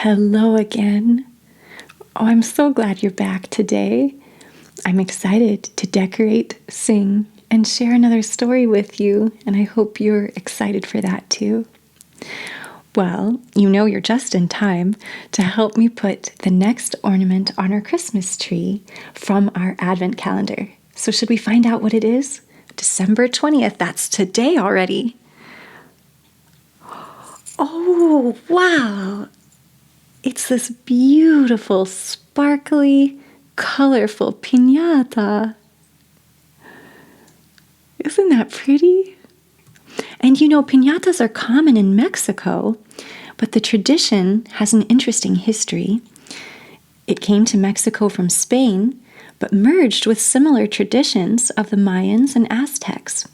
Hello again. Oh, I'm so glad you're back today. I'm excited to decorate, sing, and share another story with you, and I hope you're excited for that too. Well, you know you're just in time to help me put the next ornament on our Christmas tree from our Advent calendar. So should we find out what it is? December 20th, that's today already. Oh, wow! It's this beautiful, sparkly, colorful piñata. Isn't that pretty? And you know, piñatas are common in Mexico, but the tradition has an interesting history. It came to Mexico from Spain, but merged with similar traditions of the Mayans and Aztecs.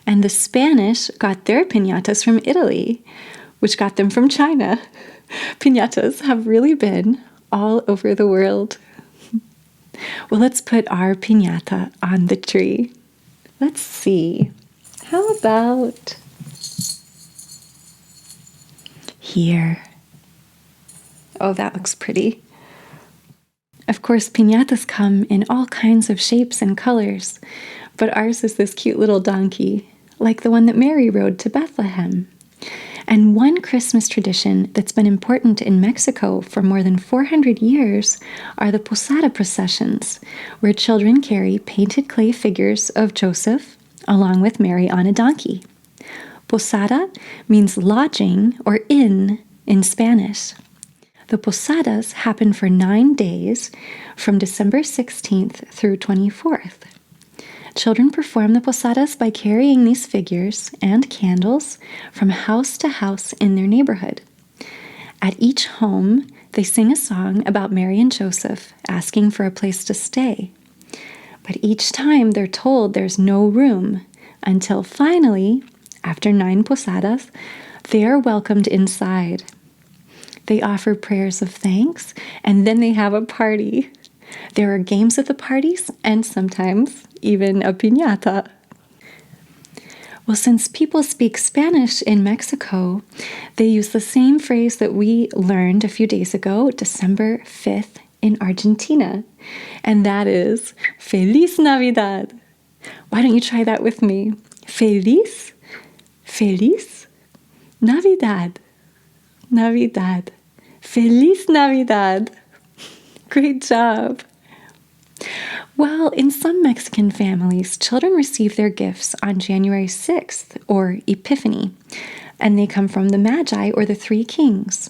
And the Spanish got their piñatas from Italy, which got them from China. Piñatas have really been all over the world. Well, let's put our piñata on the tree. Let's see. How about here? Oh, that looks pretty. Of course, piñatas come in all kinds of shapes and colors, but ours is this cute little donkey, like the one that Mary rode to Bethlehem. And one Christmas tradition that's been important in Mexico for more than 400 years are the posada processions, where children carry painted clay figures of Joseph along with Mary on a donkey. Posada means lodging or inn in Spanish. The posadas happen for 9 days from December 16th through 24th. Children perform the posadas by carrying these figures and candles from house to house in their neighborhood. At each home, they sing a song about Mary and Joseph, asking for a place to stay. But each time they're told there's no room, until finally, after 9 posadas, they are welcomed inside. They offer prayers of thanks, and then they have a party. There are games at the parties, and sometimes even a piñata. Well, since people speak Spanish in Mexico, they use the same phrase that we learned a few days ago, December 5th, in Argentina, and that is Feliz Navidad. Why don't you try that with me? Feliz, Feliz, Navidad, Navidad, Feliz Navidad. Great job. Well, in some Mexican families, children receive their gifts on January 6th, or Epiphany, and they come from the Magi, or the Three Kings.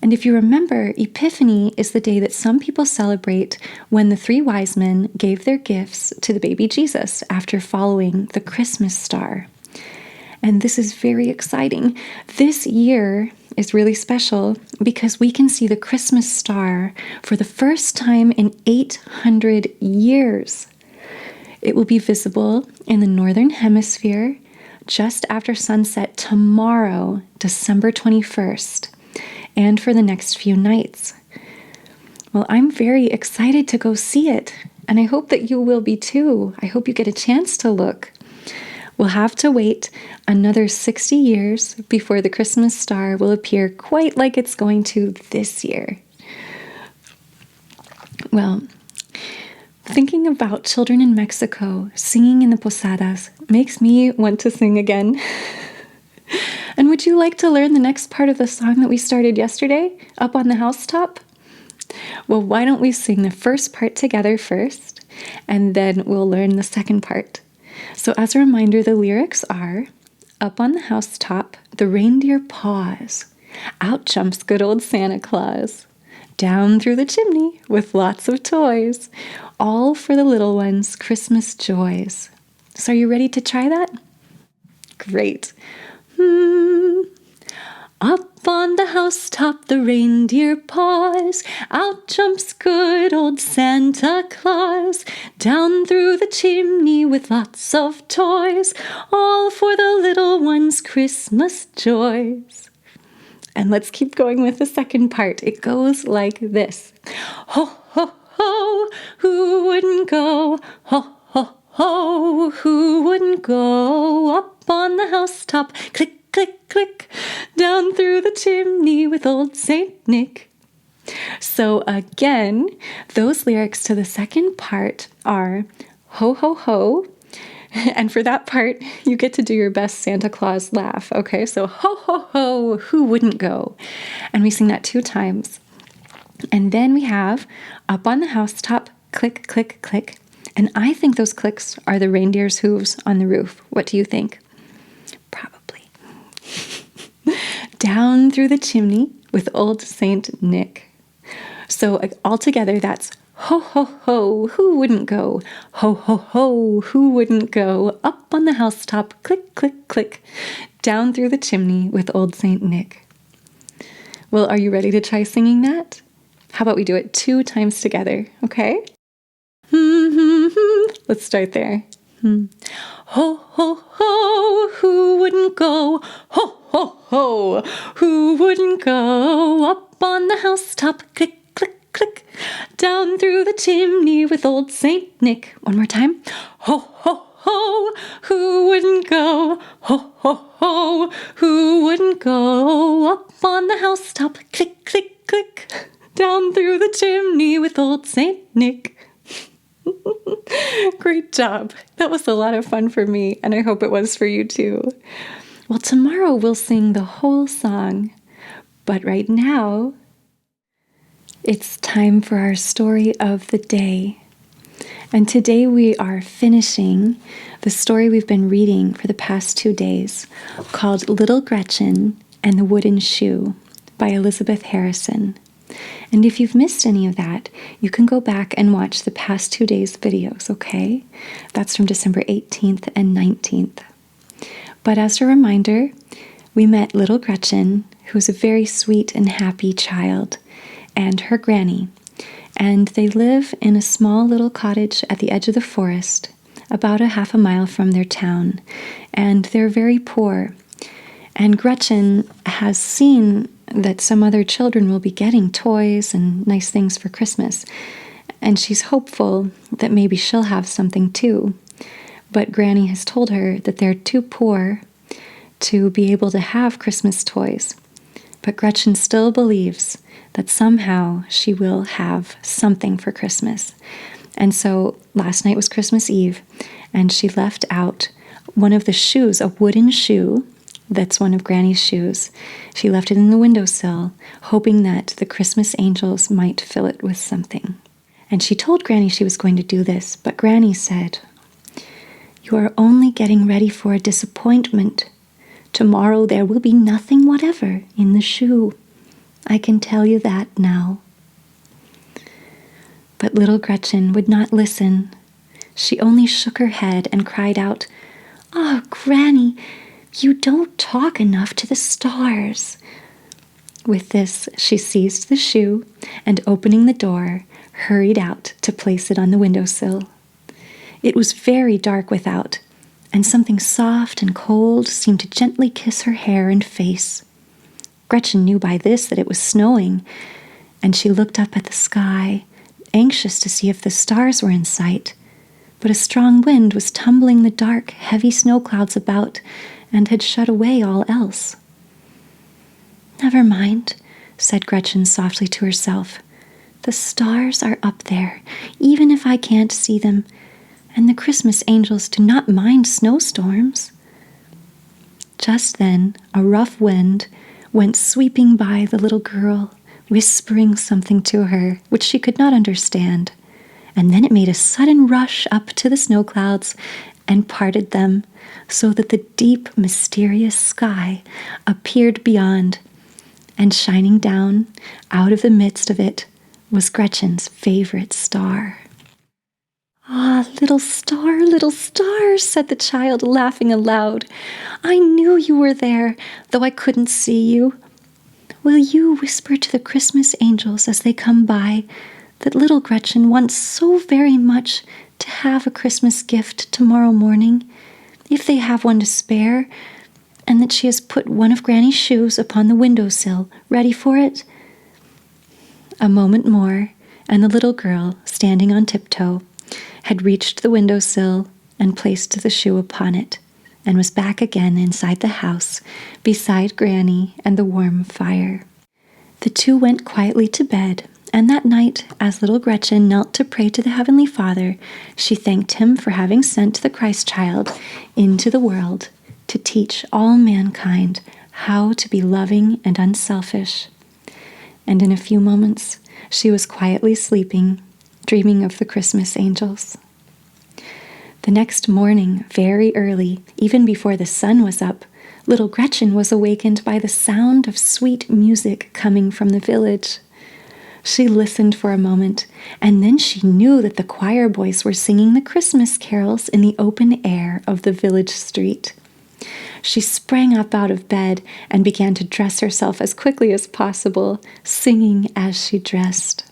And if you remember, Epiphany is the day that some people celebrate when the 3 wise men gave their gifts to the baby Jesus after following the Christmas star. And this is very exciting. This year is really special because we can see the Christmas star for the first time in 800 years. It will be visible in the northern hemisphere just after sunset tomorrow, December 21st, and for the next few nights. Well, I'm very excited to go see it, and I hope that you will be too. I hope you get a chance to look. We'll have to wait another 60 years before the Christmas star will appear quite like it's going to this year. Well, thinking about children in Mexico singing in the posadas makes me want to sing again. And would you like to learn the next part of the song that we started yesterday, up on the housetop? Well, why don't we sing the first part together first, and then we'll learn the second part. So as a reminder, the lyrics are, up on the housetop, the reindeer paws. Out jumps good old Santa Claus. Down through the chimney with lots of toys. All for the little ones' Christmas joys. So are you ready to try that? Great. Up on the housetop the reindeer paws, out jumps good old Santa Claus, down through the chimney with lots of toys, all for the little ones' Christmas joys. And let's keep going with the second part. It goes like this. Ho, ho, ho, who wouldn't go? Ho, ho, ho, who wouldn't go? Up on the housetop, click, click, click, down through the chimney with old Saint Nick. So again, those lyrics to the second part are ho, ho, ho. And for that part, you get to do your best Santa Claus laugh, okay? So ho, ho, ho, who wouldn't go? And we sing that 2 times. And then we have up on the housetop, click, click, click. And I think those clicks are the reindeer's hooves on the roof. What do you think? Probably. Down through the chimney with old Saint Nick. So altogether, that's ho, ho, ho, who wouldn't go? Ho, ho, ho, who wouldn't go? Up on the housetop, click, click, click, down through the chimney with old Saint Nick. Well, are you ready to try singing that? How about we do it 2 times together, okay? Let's start there. Ho, ho, ho, who wouldn't go? Ho, ho, ho, who wouldn't go? Up on the housetop, click, click, click, down through the chimney with old Saint Nick. One more time. Ho, ho, ho, who wouldn't go? Ho, ho, ho, who wouldn't go? Up on the housetop, click, click, click, down through the chimney with old Saint Nick. Great job. That was a lot of fun for me, and I hope it was for you too. Well, tomorrow we'll sing the whole song, but right now, it's time for our story of the day. And today we are finishing the story we've been reading for the past 2 days, called Little Gretchen and the Wooden Shoe by Elizabeth Harrison. And if you've missed any of that, you can go back and watch the past 2 days' videos, okay? That's from December 18th and 19th. But as a reminder, we met little Gretchen, who's a very sweet and happy child, and her granny. And they live in a small little cottage at the edge of the forest, about a half a mile from their town. And they're very poor. And Gretchen has seen that some other children will be getting toys and nice things for Christmas. And she's hopeful that maybe she'll have something too. But Granny has told her that they're too poor to be able to have Christmas toys. But Gretchen still believes that somehow she will have something for Christmas. And so last night was Christmas Eve, and she left out one of the shoes, a wooden shoe, that's one of Granny's shoes. She left it in the windowsill, hoping that the Christmas angels might fill it with something. And she told Granny she was going to do this, but Granny said, "You are only getting ready for a disappointment. Tomorrow there will be nothing whatever in the shoe. I can tell you that now." But little Gretchen would not listen. She only shook her head and cried out, "Oh, Granny, you don't talk enough to the stars." With this, she seized the shoe and, opening the door, hurried out to place it on the windowsill. It was very dark without, and something soft and cold seemed to gently kiss her hair and face. Gretchen knew by this that it was snowing, and she looked up at the sky, anxious to see if the stars were in sight. But a strong wind was tumbling the dark, heavy snow clouds about and had shut away all else. "Never mind," said Gretchen softly to herself. "The stars are up there, even if I can't see them, and the Christmas angels do not mind snowstorms." Just then, a rough wind went sweeping by the little girl, whispering something to her, which she could not understand. And then it made a sudden rush up to the snow clouds and parted them, so that the deep, mysterious sky appeared beyond, and shining down out of the midst of it was Gretchen's favorite star. "Ah, little star," said the child, laughing aloud. "I knew you were there, though I couldn't see you. Will you whisper to the Christmas angels as they come by that little Gretchen wants so very much to have a Christmas gift tomorrow morning, if they have one to spare, and that she has put one of Granny's shoes upon the windowsill, ready for it?" A moment more, and the little girl, standing on tiptoe, had reached the windowsill and placed the shoe upon it, and was back again inside the house, beside Granny and the warm fire. The two went quietly to bed, and that night, as little Gretchen knelt to pray to the Heavenly Father, she thanked him for having sent the Christ child into the world to teach all mankind how to be loving and unselfish. And in a few moments, she was quietly sleeping, dreaming of the Christmas angels. The next morning, very early, even before the sun was up, little Gretchen was awakened by the sound of sweet music coming from the village. She listened for a moment, and then she knew that the choir boys were singing the Christmas carols in the open air of the village street. She sprang up out of bed and began to dress herself as quickly as possible, singing as she dressed.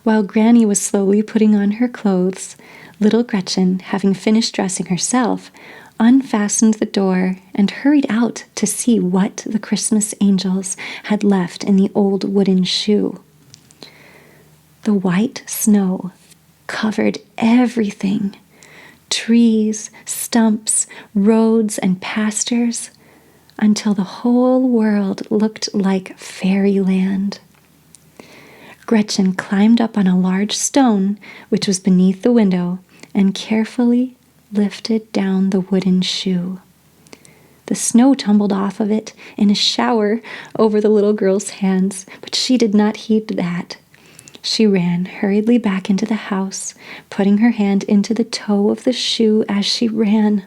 While Granny was slowly putting on her clothes, little Gretchen, having finished dressing herself, unfastened the door and hurried out to see what the Christmas angels had left in the old wooden shoe. The white snow covered everything: trees, stumps, roads, and pastures, until the whole world looked like fairyland. Gretchen climbed up on a large stone, which was beneath the window, and carefully lifted down the wooden shoe. The snow tumbled off of it in a shower over the little girl's hands, but she did not heed that. She ran hurriedly back into the house, putting her hand into the toe of the shoe as she ran.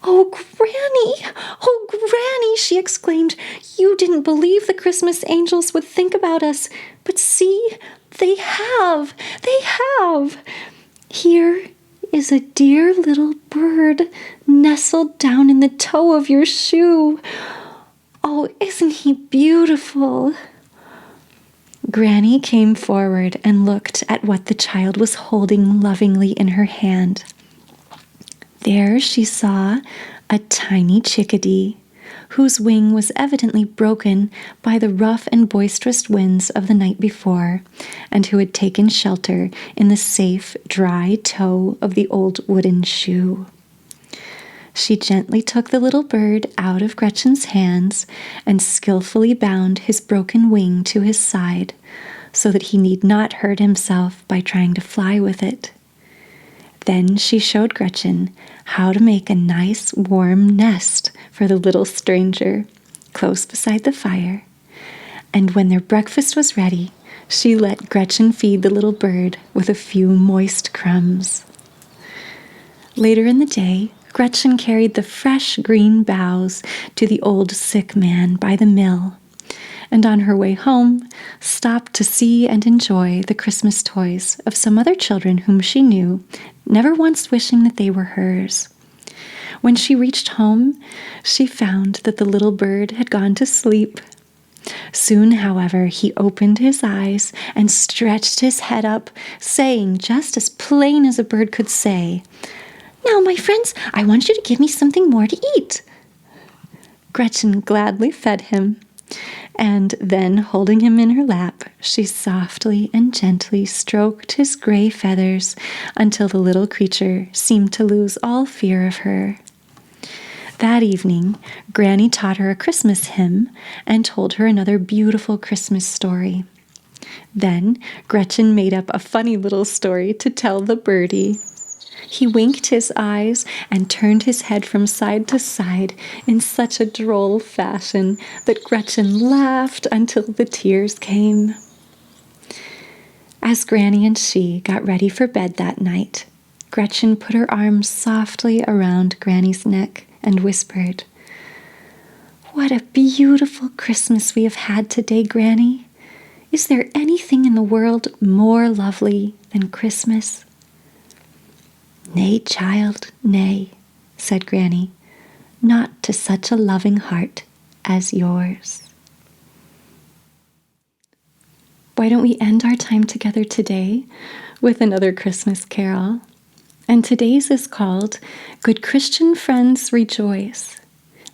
"Oh, Granny! Oh, Granny!" she exclaimed. "You didn't believe the Christmas angels would think about us, but see, they have! They have! Here is a dear little bird nestled down in the toe of your shoe. Oh, isn't he beautiful?" Granny came forward and looked at what the child was holding lovingly in her hand. There she saw a tiny chickadee, whose wing was evidently broken by the rough and boisterous winds of the night before, and who had taken shelter in the safe, dry toe of the old wooden shoe. She gently took the little bird out of Gretchen's hands and skillfully bound his broken wing to his side, so that he need not hurt himself by trying to fly with it. Then she showed Gretchen how to make a nice warm nest for the little stranger, close beside the fire. And when their breakfast was ready, she let Gretchen feed the little bird with a few moist crumbs. Later in the day, Gretchen carried the fresh green boughs to the old sick man by the mill, and on her way home, stopped to see and enjoy the Christmas toys of some other children whom she knew, never once wishing that they were hers. When she reached home, she found that the little bird had gone to sleep. Soon, however, he opened his eyes and stretched his head up, saying, just as plain as a bird could say, "Now, my friends, I want you to give me something more to eat." Gretchen gladly fed him, and then, holding him in her lap, she softly and gently stroked his gray feathers until the little creature seemed to lose all fear of her. That evening, Granny taught her a Christmas hymn and told her another beautiful Christmas story. Then Gretchen made up a funny little story to tell the birdie. He winked his eyes and turned his head from side to side in such a droll fashion that Gretchen laughed until the tears came. As Granny and she got ready for bed that night, Gretchen put her arms softly around Granny's neck and whispered, "What a beautiful Christmas we have had today, Granny. Is there anything in the world more lovely than Christmas?" "Nay, child, nay," said Granny, "not to such a loving heart as yours." Why don't we end our time together today with another Christmas carol? And today's is called "Good Christian Friends Rejoice."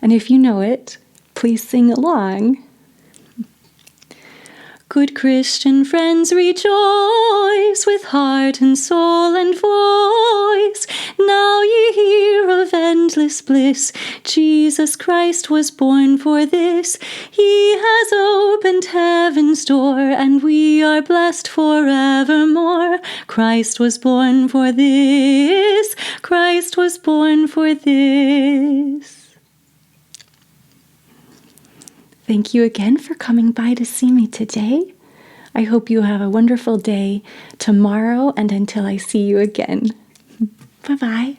And if you know it, please sing along. Good Christian friends, rejoice with heart and soul and voice. Now ye hear of endless bliss. Jesus Christ was born for this. He has opened heaven's door, and we are blessed forevermore. Christ was born for this. Christ was born for this. Thank you again for coming by to see me today. I hope you have a wonderful day tomorrow and until I see you again. Bye-bye.